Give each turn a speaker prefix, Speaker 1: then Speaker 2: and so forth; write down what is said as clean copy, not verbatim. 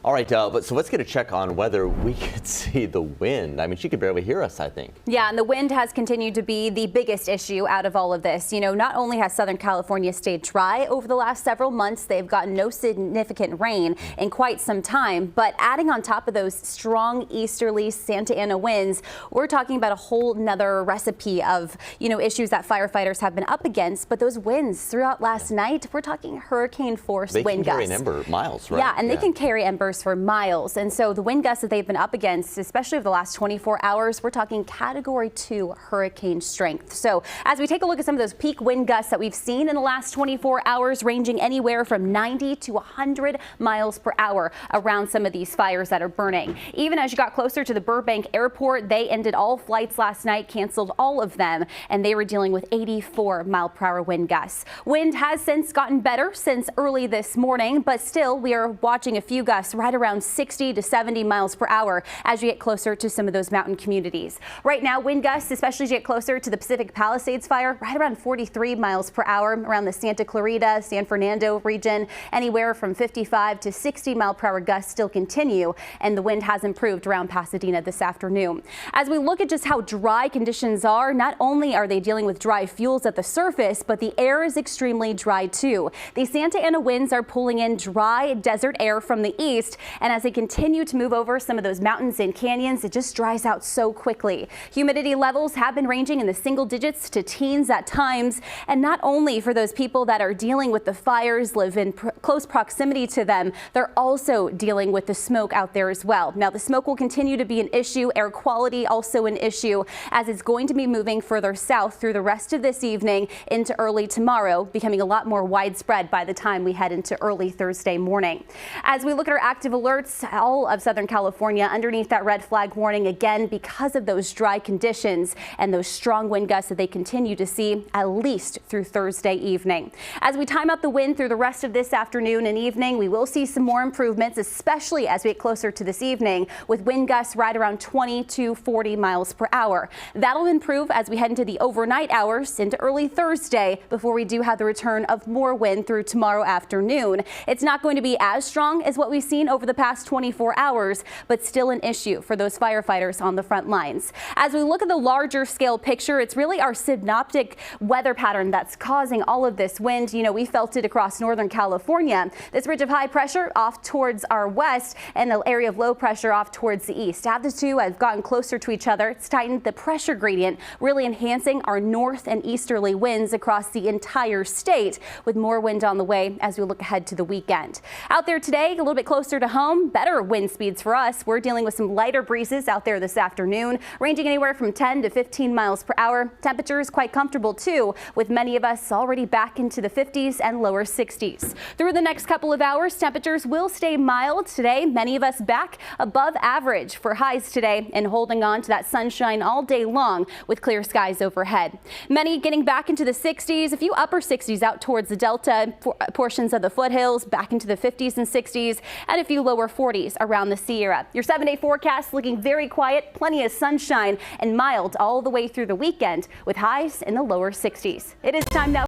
Speaker 1: All right, so let's get a check on whether we could see the wind. I mean, she could barely hear us, I think.
Speaker 2: Yeah, and the wind has continued to be the biggest issue out of all of this. You know, not only has Southern California stayed dry over the last several months, they've gotten no significant rain in quite some time, but adding on top of those strong easterly Santa Ana winds, we're talking about a whole nother recipe of, issues that firefighters have been up against. But those winds throughout last night, we're talking hurricane force wind gusts.
Speaker 1: They can carry an ember miles, right?
Speaker 2: Yeah, and they can carry embers for miles. And so the wind gusts that they've been up against, especially over the last 24 hours, we're talking Category 2 hurricane strength. So as we take a look at some of those peak wind gusts that we've seen in the last 24 hours, ranging anywhere from 90 to 100 miles per hour around some of these fires that are burning. Even as you got closer to the Burbank airport, they ended all flights last night, canceled all of them, and they were dealing with 84-mile-per-hour wind gusts. Wind has since gotten better since early this morning, but still we are watching a few gusts right around 60 to 70 miles per hour as you get closer to some of those mountain communities. Right now, wind gusts, especially as you get closer to the Pacific Palisades fire, right around 43 miles per hour around the Santa Clarita, San Fernando region. Anywhere from 55 to 60-mile-per-hour gusts still continue, and the wind has improved around Pasadena this afternoon. As we look at just how dry conditions are, not only are they dealing with dry fuels at the surface, but the air is extremely dry too. The Santa Ana winds are pulling in dry desert air from the east, and as they continue to move over some of those mountains and canyons, it just dries out so quickly. Humidity levels have been ranging in the single digits to teens at times, and not only for those people that are dealing with the fires, live in close proximity to them, they're also dealing with the smoke out there as well. Now, the smoke will continue to be an issue, air quality also an issue, as it's going to be moving further south through the rest of this evening into early tomorrow, becoming a lot more widespread by the time we head into early Thursday morning. As we look at our active alerts, all of Southern California underneath that red flag warning again because of those dry conditions and those strong wind gusts that they continue to see at least through Thursday evening. As we time out the wind through the rest of this afternoon and evening, we will see some more improvements, especially as we get closer to this evening, with wind gusts right around 20 to 40 miles per hour. That'll improve as we head into the overnight hours into early Thursday before we do have the return of more wind through tomorrow afternoon. It's not going to be as strong as what we've seen over the past 24 hours, but still an issue for those firefighters on the front lines. As we look at the larger scale picture, it's really our synoptic weather pattern that's causing all of this wind. We felt it across Northern California. This ridge of high pressure off towards our west and the area of low pressure off towards the east. As the two have gotten closer to each other, it's tightened the pressure gradient, really enhancing our north and easterly winds across the entire state, with more wind on the way as we look ahead to the weekend. Out there today, a little bit closer to home, better wind speeds for us. We're dealing with some lighter breezes out there this afternoon, ranging anywhere from 10 to 15 miles per hour. Temperatures quite comfortable too, with many of us already back into the 50s and lower 60s. Through the next couple of hours, temperatures will stay mild today. Many of us back above average for highs today and holding on to that sunshine all day long with clear skies overhead. Many getting back into the 60s, a few upper 60s out towards the Delta portions of the foothills, back into the 50s and 60s, and a few lower 40s around the Sierra. Your 7-day forecast looking very quiet, plenty of sunshine and mild all the way through the weekend with highs in the lower 60s. It is time now